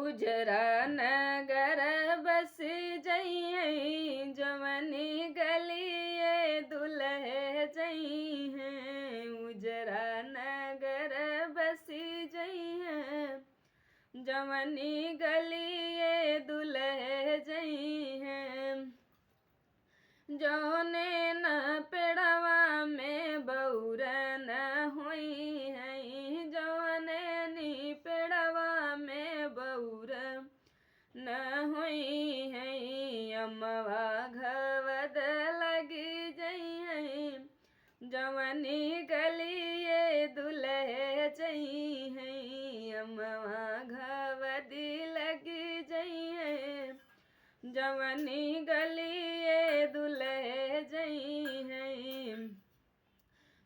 उजरा नगर बस जइहे जवनी गलिए दुल्हे जइहे। उजरा नगर बस जइहे जवनी गलिए दुल्हे जइहे। जौने न पेड़वा में बौरन होई है जौने नी पेड़वा में बौरन न होई है। अमवा घवद लगी जई है जवनी गलिए दुल्हे जई है। अमवा घवदी लगी जई है जवनी गलिए दुल्हे जई है।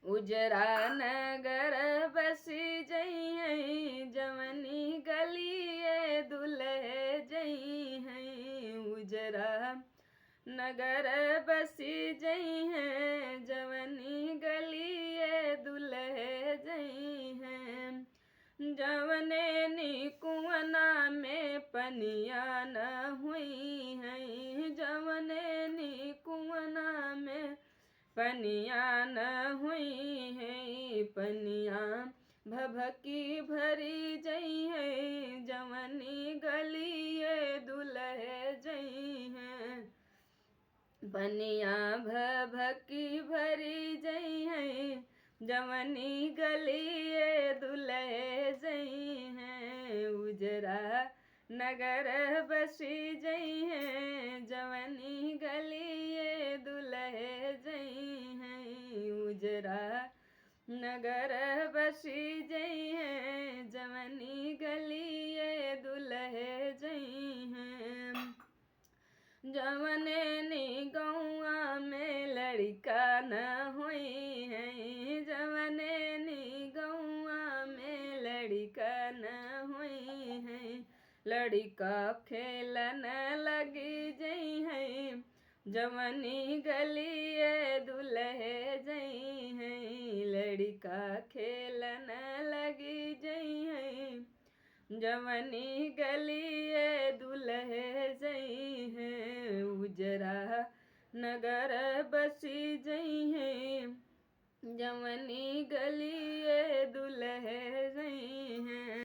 उजरा नगर बसी जई है जवनी गलिए दुल्हे जई है। उजरा नगर बसी जई है जवनी गलिए दुल्हे जई है। जवने नी कुआना में पनिया न हुई है जवने नी कुआना में पनिया न हुई है। पनिया भभकी भरी जई है जवनी गलिए दुल्हे जई है। पनिया भभकी भरी जई है जवनी गलिए दुल्हे जई है। उजरा नगर बसी जई है जवनी गलिए दुल्हे जई है। उजरा नगर बसी जई है जवनी गलिए दुल्हे जई है। जवने नी गौआ में लड़का न होई है जवने नी गौआ में लड़का न होई है। लड़का खेलन लगी जई है जवनी गलिए दुल्हे जई है। लड़का खेलन लगी जई है जवनी गलिए दुल्हे जई है। उजरा नगर बसी जई है जवनी गलिए दुल्हे जई है।